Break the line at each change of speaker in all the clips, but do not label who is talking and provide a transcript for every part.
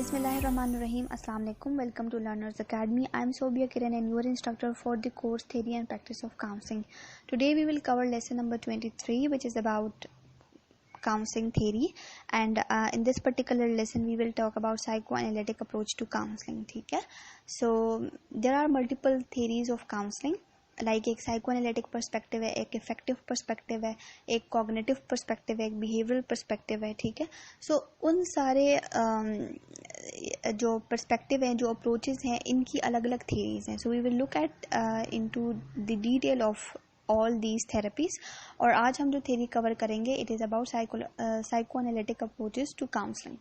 Bismillahirrahmanirrahim. Assalamu alaikum. Welcome to Learners Academy. I am Sobia Kiran and your instructor for the course Theory and Practice of Counseling. Today we will cover lesson number 23, which is about counseling theory, and in this particular lesson we will talk about psychoanalytic approach to counseling. ठीक है? So there are multiple theories of counseling. Like एक psychoanalytic perspective है, एक effective perspective है, एक cognitive perspective है, एक behavioural perspective है. ठीक है. सो उन सारे जो पर्सपेक्टिव हैं, जो अप्रोचेस हैं, इनकी अलग अलग थेरीज हैं. So we will look at into the detail of all these therapies. और आज हम जो थेरी कवर करेंगे it is about psychoanalytic approaches to counselling.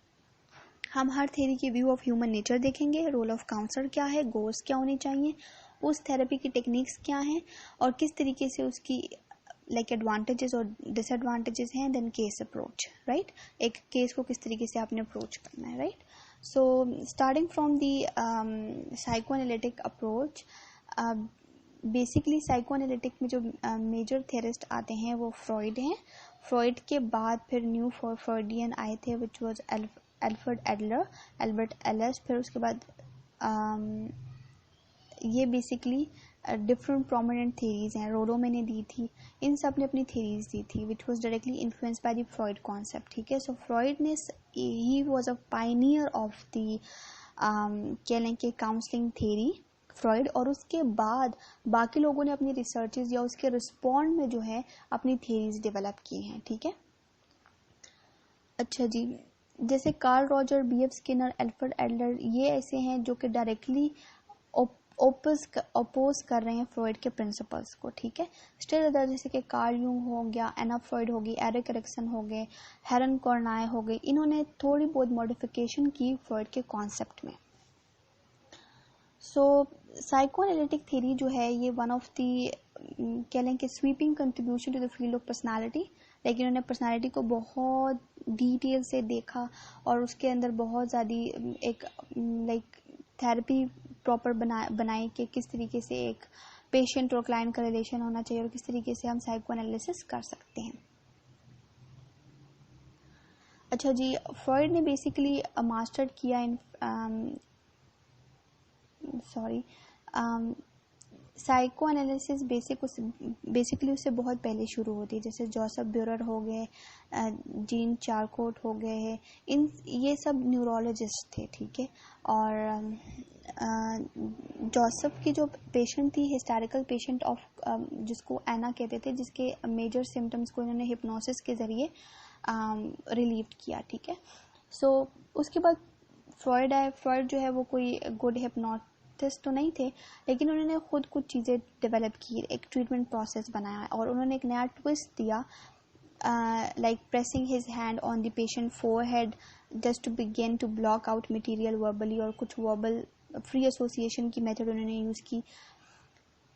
हम हर थेरी की व्यू ऑफ ह्यूमन नेचर देखेंगे, रोल ऑफ काउंसलर क्या है, गोल्स क्या होने चाहिए, उस थेरेपी की टेक्निक्स क्या हैं और किस तरीके से उसकी लाइक एडवांटेजेस और डिसएडवांटेजेस हैं. Then case approach, right. एक केस को किस तरीके से आपने अप्रोच करना है, right. So starting from the psychoanalytic approach, basically psychoanalytic में जो मेजर थेरिस्ट आते हैं वो फ्रॉइड हैं. फ्रॉइड के बाद फिर न्यू फ्रॉइडियन आए थे विच वाज एल्बर्ट एलिस. फिर उसके बाद ये बेसिकली डिफरेंट प्रोमिनेंट थेरीज हैं. रोडोमे ने दी थी, इन सब ने अपनी थेरीज दी थी which was directly influence by the Freud concept. ठीक है. सो फ्रॉइड ने he was a Pioneer of the कह लें कि काउंसलिंग थेरी, फ्रॉइड. और उसके बाद बाकी लोगों ने अपनी रिसर्चेज या उसके रिस्पॉन्ड में जो है अपनी थेरीज डेवलप की हैं. ठीक है. अच्छा जी, जैसे Carl Roger, B F Skinner, Alfred Adler, ये ऐसे हैं जो कि डायरेक्टली अपोज कर रहे हैं फ्रॉइड के प्रिंसिपल्स को. ठीक है. स्टिल अदर जैसे कि कार्ल यूंग हो गया, एना फ्रॉइड होगी, एरिक एरिक्सन हो गए, हेरन कॉर्नाय हो गई, इन्होंने थोड़ी बहुत मॉडिफिकेशन की फ्रॉइड के कॉन्सेप्ट में. सो साइकोएनालिटिक थ्योरी जो है ये वन ऑफ दी कह लें कि sweeping contribution to the field of personality. लेकिन इन्होंने पर्सनालिटी को बहुत डिटेल से देखा और उसके अंदर बहुत ज़्यादा एक लाइक थेरेपी प्रॉपर बनाई कि किस तरीके से एक पेशेंट और क्लाइंट का रिलेशन होना चाहिए और किस तरीके से हम साइकोएनालिसिस कर सकते हैं. अच्छा जी, फ्रॉइड ने बेसिकली मास्टर किया इन साइकोएनालिसिस बेसिकली उससे बहुत पहले शुरू होती है. जैसे जोसेफ ब्यूरर हो गए, जीन चारकोट हो गए हैं, ये सब न्यूरोलॉजिस्ट थे. ठीक है. और जोसेफ की जो पेशेंट थी, हिस्टैरिकल पेशेंट ऑफ जिसको एना कहते थे, जिसके मेजर सिम्टम्स को इन्होंने हिप्नोसिस के ज़रिए रिलीव किया. ठीक है. सो उसके बाद फ्रॉइड आए. फ्रॉइड जो है वो कोई गुड हिप्नोटिस्ट तो नहीं थे, लेकिन उन्होंने खुद कुछ चीज़ें डेवलप की, एक ट्रीटमेंट प्रोसेस बनाया और उन्होंने एक नया ट्विस्ट दिया, like pressing his hand on the patient forehead just to begin to block out material verbally, और कुछ verbal free association की मेथड उन्होंने यूज़ की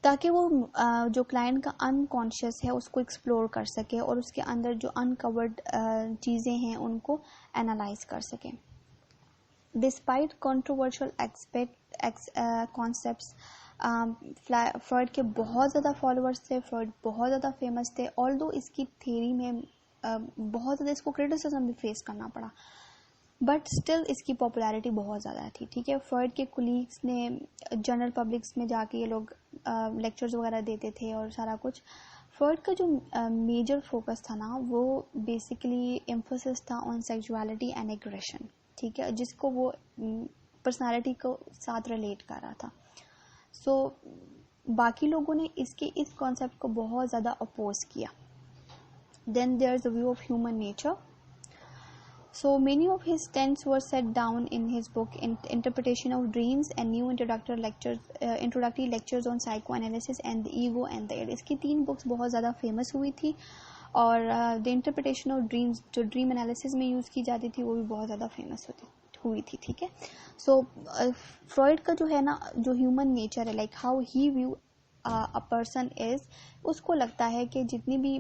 ताकि वो जो क्लाइंट का अनकॉन्शियस है उसको एक्सप्लोर कर सके और उसके अंदर जो अनकवर्ड चीज़ें हैं उनको एनालाइज कर सके. डिस्पाइट कंट्रोवर्शियल कॉन्सेप्ट्स, फ्रॉइड के बहुत ज़्यादा फॉलोअर्स थे, फ्रॉइड बहुत ज़्यादा फेमस थे. ऑल्दो इसकी थ्योरी में बहुत ज़्यादा इसको क्रिटिसिज्म भी फेस करना पड़ा, बट स्टिल इसकी पॉपुलैरिटी बहुत ज़्यादा थी. ठीक है. फ्रॉइड के कोलीग्स ने जनरल पब्लिक्स में जाके ये लोग लेक्चर्स वगैरह देते थे और सारा कुछ. फ्रॉइड का जो मेजर फोकस था ना वो बेसिकली एम्फोसिस था ऑन सेक्सुअलिटी एंड एग्रेशन. ठीक है. जिसको वो पर्सनालिटी को साथ रिलेट कर रहा था. सो बाकी लोगों ने इसके इस कॉन्सेप्ट को बहुत ज़्यादा अपोज किया. Then there is a view of human nature. So many of his tenets were set down in his book Interpretation of Dreams and New Introductory Lectures on Psychoanalysis and the Ego and the Id. इसकी 3 books बहुत ज़्यादा famous हुई थी और The Interpretation of Dreams जो dream analysis में use की जाती थी वो भी बहुत ज़्यादा फेमस हुई थी. ठीक है. सो फ्रॉइड का जो है ना, जो ह्यूमन नेचर है, like how he view a person is, उसको लगता है कि जितनी भी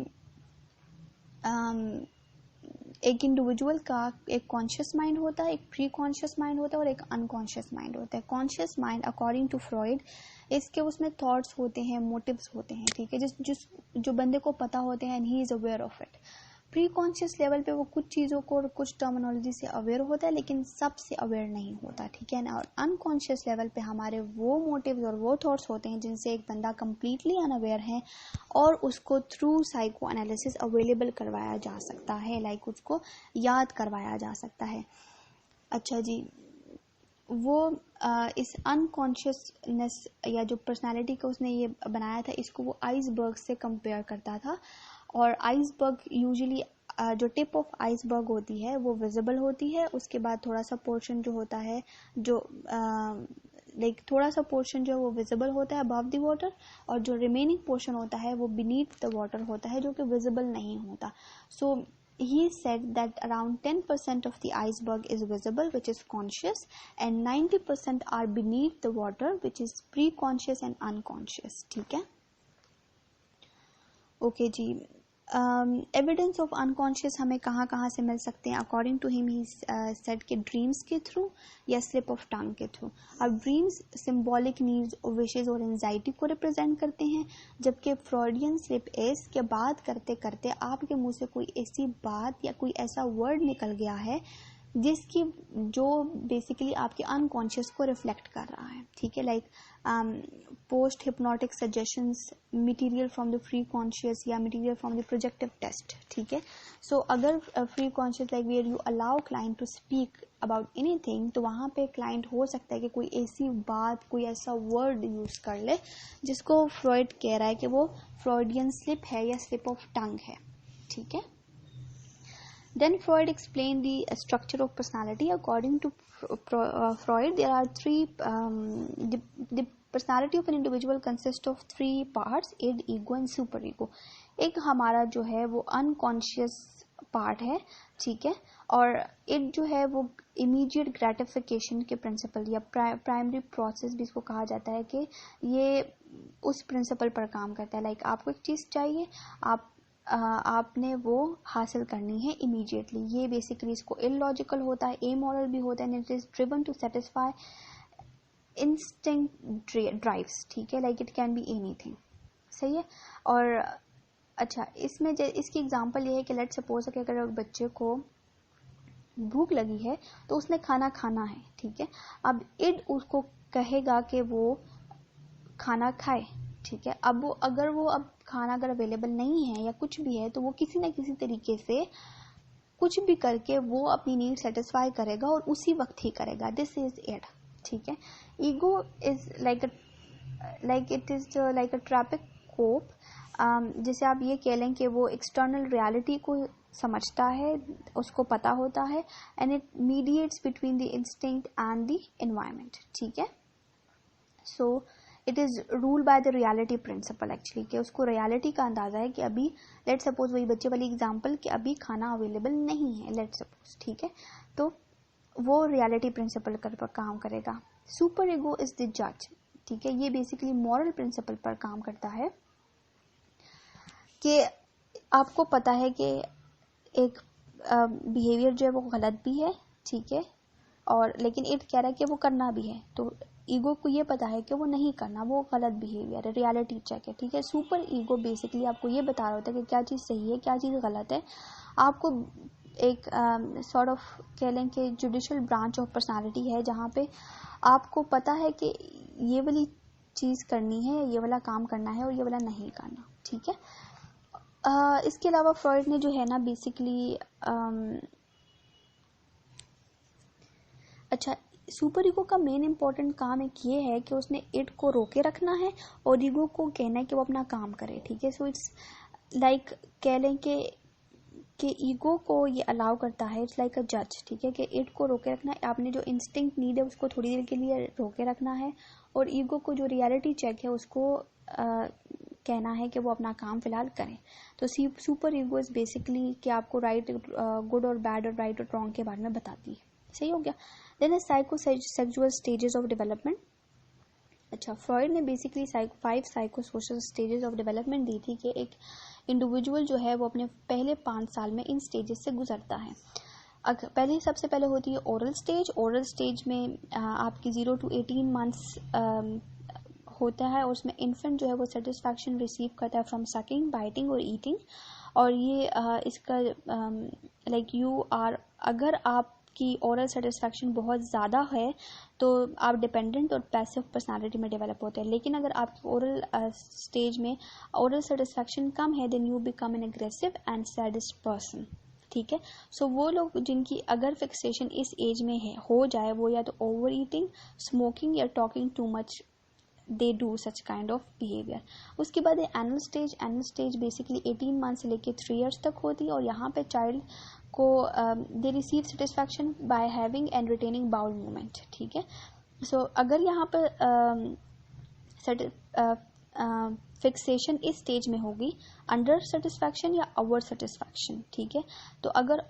एक इंडिविजुअल का एक कॉन्शियस माइंड होता है, एक प्री कॉन्शियस माइंड होता है और एक अनकॉन्शियस माइंड होता है. Conscious mind according to Freud इसके उसमें थॉट्स होते हैं, मोटिव्स होते हैं. ठीक है. जो बंदे को पता होते हैं and he is aware of it. Pre conscious level पे वो कुछ चीज़ों को और कुछ टर्मिनोलॉजी से अवेयर होता है, लेकिन सबसे अवेयर नहीं होता, ठीक है ना। और अनकॉन्शियस लेवल पे हमारे वो मोटिव्स और वो थॉट्स होते हैं जिनसे एक बंदा कम्प्लीटली अनअवेयर है और उसको थ्रू साइको एनालिसिस अवेलेबल करवाया जा सकता है, लाइक उसको याद करवाया जा सकता है। अच्छा जी, वो इस अनकॉन्शियसनेस या जो पर्सनालिटी को उसने ये बनाया था, इसको वो आइसबर्ग से कंपेयर करता था। और आइसबर्ग यूजुअली जो टिप ऑफ आइसबर्ग होती है वो विजिबल होती है, उसके बाद थोड़ा सा पोर्शन जो होता है जो लाइक थोड़ा सा पोर्शन जो है वो विजिबल होता है अबव द वाटर, और जो रिमेनिंग पोर्शन होता है वो बीनीथ द वाटर होता है जो कि विजिबल नहीं होता। सो he said that around 10% of the iceberg is visible, which is conscious, and 90% are beneath the water, which is pre-conscious and unconscious, ठीक है। ओके जी, एविडेंस ऑफ अनकॉन्शियस हमें कहाँ कहाँ से मिल सकते हैं? According to him he said के ड्रीम्स के थ्रू या स्लिप ऑफ टंग के थ्रू। अब ड्रीम्स सिंबॉलिक नीड्स और विशेज और एंजाइटी को रिप्रेजेंट करते हैं, जबकि फ्रॉइडियन स्लिप एस के बात करते करते आपके मुंह से कोई ऐसी बात या कोई ऐसा वर्ड निकल गया है जिसकी जो बेसिकली आपके अनकॉन्शियस को रिफ्लेक्ट कर रहा है, ठीक है। Like post hypnotic suggestions, material from the free conscious या material from the projective test, ठीक है। सो अगर free conscious like where you allow client to speak about anything, तो वहाँ पे क्लाइंट हो सकता है कि कोई ऐसी बात, कोई ऐसा वर्ड यूज कर ले जिसको फ्रॉइड कह रहा है कि वो फ्रॉइडियन स्लिप है या स्लिप ऑफ टंग है, ठीक है। Then Freud explained the structure of personality. According to Freud, there are three. The personality of an individual consists of three parts: id, ego, and superego. एक हमारा जो है वो unconscious पार्ट है, ठीक है। और इट जो है वो इमीडिएट ग्रेटिफिकेशन के प्रिंसिपल या प्राइमरी प्रोसेस भी इसको कहा जाता है कि ये उस प्रिंसिपल पर काम करता है। लाइक आपको एक चीज़ चाहिए, आपने वो हासिल करनी है इमीडिएटली। ये बेसिकली इसको इलॉजिकल होता है, एमोरल भी होता है, and it is driven to satisfy instinct drives, ठीक है। Like it can be anything, सही है। और अच्छा, इसमें इसकी एग्जांपल ये है कि लेट सपोज कि अगर बच्चे को भूख लगी है तो उसने खाना खाना है, ठीक है। अब इड उसको कहेगा कि वो खाना खाए, ठीक है। अब वो अब खाना अगर अवेलेबल नहीं है या कुछ भी है, तो वो किसी ना किसी तरीके से कुछ भी करके वो अपनी नीड सेटिस्फाई करेगा और उसी वक्त ही करेगा। दिस इज इट, ठीक है। Ego is like it is like a traffic cop, जिसे आप ये कह लें कि वो एक्सटर्नल रियलिटी को समझता है, उसको पता होता है, and it mediates between the instinct and the environment, ठीक है। So it is rule by the reality principle actually, कि उसको रियलिटी का अंदाजा है कि अभी लेट सपोज वही बच्चे वाली एग्जांपल कि अभी खाना अवेलेबल नहीं है, लेट सपोज, ठीक है। तो वो रियलिटी प्रिंसिपल पर काम करेगा। सुपर ईगो इज द जज, ठीक है। ये बेसिकली मॉरल प्रिंसिपल पर काम करता है कि आपको पता है कि एक बिहेवियर जो है वो गलत भी है, ठीक है, और लेकिन इट कह रहा है कि वो करना भी है। तो ईगो को ये पता है कि वो नहीं करना, वो गलत बिहेवियर है, रियलिटी चेक है, ठीक है। सुपर ईगो बेसिकली आपको ये बता रहा होता है कि क्या चीज़ सही है, क्या चीज़ गलत है। आपको एक सॉर्ट ऑफ कह लें कि जुडिशियल ब्रांच ऑफ पर्सनालिटी है, जहाँ पे आपको पता है कि ये वाली चीज़ करनी है, ये वाला काम करना है और ये वाला नहीं करना, ठीक है। इसके अलावा फ्रॉइड ने जो है ना बेसिकली अच्छा, सुपर ईगो का मेन इंपॉर्टेंट काम एक ये है कि उसने इट को रोके रखना है और ईगो को कहना है कि वो अपना काम करे, ठीक है। सो इट्स लाइक कह लें कि ईगो को ये अलाउ करता है, इट्स लाइक अ जज, ठीक है, कि इट को रोके रखना है, आपने जो इंस्टिंक्ट नीड है उसको थोड़ी देर के लिए रोके रखना है, और ईगो को जो रियलिटी चेक है उसको कहना है कि वो अपना काम फिलहाल करें। तो सुपर ईगो इज बेसिकली कि आपको राइट, गुड और बैड और राइट और रॉन्ग के बारे में बताती है, सही हो गया। देन है साइकोसेक्सुअल स्टेजेस ऑफ डेवलपमेंट। अच्छा, फ्रॉइड ने basically 5 psychosocial stages of development दी थी कि एक इंडिविजुअल जो है वो अपने पहले 5 साल में इन स्टेजेस से गुजरता है। सबसे पहले होती है ओरल स्टेज। ओरल स्टेज में आपकी 0 to 18 मंथ्स होता है, और उसमें इन्फेंट जो है वो सेटिस्फैक्शन रिसीव करता है फ्रॉम सकिंग, बाइटिंग और ईटिंग। और ये इसका लाइक यू आर, अगर आपकी ओरल सेटिस्फैक्शन बहुत ज़्यादा है तो आप डिपेंडेंट और पैसिव पर्सनालिटी में डेवलप होते हैं। लेकिन अगर आपकी ओरल स्टेज में ओरल सेटिस्फैक्शन कम है then you become an aggressive and sadist person. ठीक है, सो वो लोग जिनकी अगर फिक्सेशन इस एज में है हो जाए, वो या तो ओवर ईटिंग, स्मोकिंग या talking too much, they do such kind of behaviour. उसके बाद annual stage, annual stage basically 18 month से लेके 3 years तक होती है, और यहाँ पे चाइल्ड को they receive satisfaction by having and retaining bowel movement. ठीक है, सो अगर यहाँ पर फिक्सेशन इस स्टेज में होगी अंडर सेटिस्फैक्शन या ओवर सेटिस्फैक्शन। ठीक है, तो अगर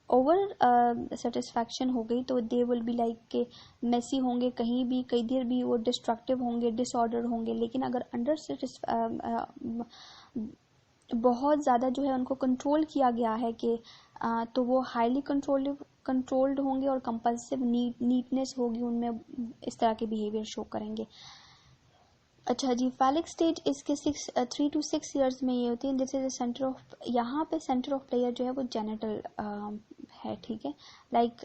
ओवर सेटिस्फैक्शन हो गई तो दे विल बी लाइक के मेसी होंगे, कहीं भी कई देर भी वो डिस्ट्रक्टिव होंगे, डिसऑर्डर होंगे। लेकिन अगर अंडर बहुत ज़्यादा जो है उनको कंट्रोल किया गया है कि तो वो हाईली कंट्रोल्ड होंगे और कंपल्सिव नीटनेस होगी उनमें, इस तरह के बिहेवियर शो करेंगे। अच्छा जी, फैलिक स्टेज इसके 3 to 6 years में ये होती है। दिस इज सेंटर ऑफ, यहाँ पे सेंटर ऑफ प्लेयर जो है वो जेनिटल है। ठीक है, like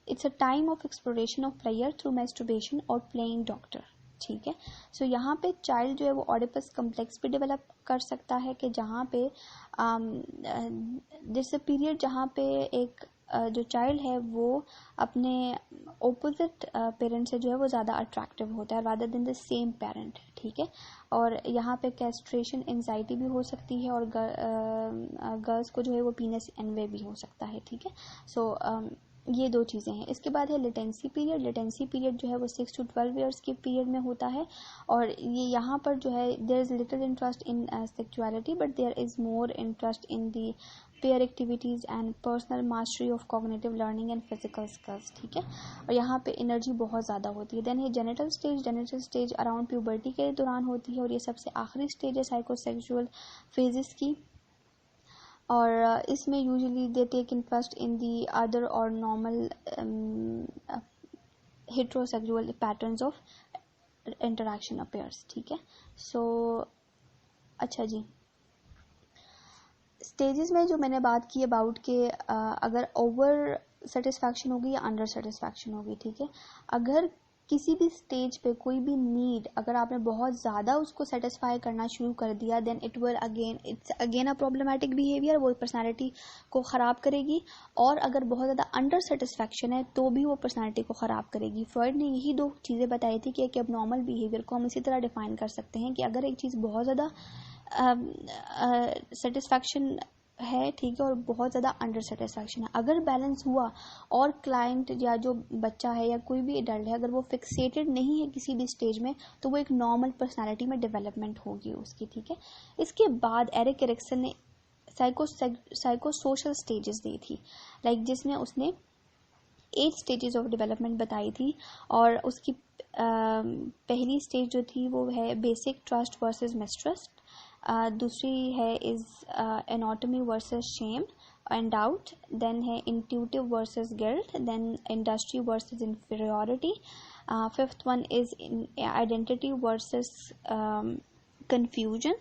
it's a time of exploration of player through masturbation और प्लेइंग डॉक्टर। ठीक है, सो यहाँ पे चाइल्ड जो है वो ऑडिपस कम्प्लेक्स भी डेवलप कर सकता है कि जहाँ पे दिस अ पीरियड जहाँ पे एक जो चाइल्ड है वो अपने ओपोजिट पेरेंट से जो है वो ज़्यादा अट्रैक्टिव होता है rather than the same parent. ठीक है, और यहाँ पे कैस्ट्रेशन एंजाइटी भी हो सकती है, और गर्ल्स को जो है वो पीनस एनवे भी हो सकता है। ठीक है, सो ये दो चीज़ें हैं। इसके बाद है लेटेंसी पीरियड। लेटेंसी पीरियड जो है वो 6 to 12 years के पीरियड में होता है, और ये यहाँ पर जो है there is little interest in sexuality but there is more interest in the peer activities and personal mastery of cognitive learning and physical skills. ठीक है, और यहाँ पे एनर्जी बहुत ज़्यादा होती है। देन है genital stage. Genital stage around puberty के दौरान होती है, और ये सबसे आखिरी स्टेज है साइकोसेक्सुअल फेजेस की, और इसमें usually they take interest in the other और normal heterosexual patterns of interaction appears. ठीक है, सो अच्छा जी, स्टेजेस में जो मैंने बात की अबाउट के अगर ओवर सेटिस्फैक्शन होगी या अंडर सेटिस्फैक्शन होगी। ठीक है, अगर किसी भी स्टेज पे कोई भी नीड अगर आपने बहुत ज़्यादा उसको सेटिस्फाई करना शुरू कर दिया then it's again a problematic behaviour, वो पर्सनालिटी को ख़राब करेगी। और अगर बहुत ज़्यादा अंडर सेटिस्फैक्शन है तो भी वो पर्सनालिटी को ख़राब करेगी। फ्रॉइड ने यही दो चीज़ें बताई थी कि एक एबनॉर्मल बिहेवियर को हम इसी तरह डिफाइन कर सकते हैं कि अगर एक चीज़ बहुत ज़्यादा सेटिस्फैक्शन है, ठीक है, और बहुत ज़्यादा अंडर सेटिस्फैक्शन है, अगर बैलेंस हुआ और क्लाइंट या जो बच्चा है या कोई भी एडल्ट है अगर वो फिक्सेटेड नहीं है किसी भी स्टेज में तो वो एक नॉर्मल पर्सनालिटी में डेवलपमेंट होगी उसकी। ठीक है, इसके बाद एरिक एरिक्सन ने साइको सोशल स्टेजेस दी थी, लाइक जिसमें उसने 8 स्टेजेस ऑफ डेवलपमेंट बताई थी, और उसकी पहली स्टेज जो थी वो है बेसिक ट्रस्ट वर्सेस मिसट्रस्ट, दूसरी है is autonomy versus shame and doubt, then है initiative versus guilt, then industry versus inferiority, fifth one is identity versus confusion,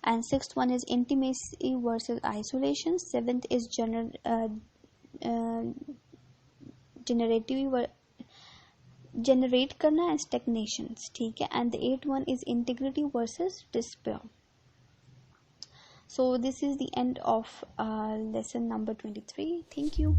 and sixth one is intimacy versus isolation, seventh is generate करना and stagnations। ठीक है, and the eighth one is integrity versus despair। So this is the end of lesson number 23. Thank you.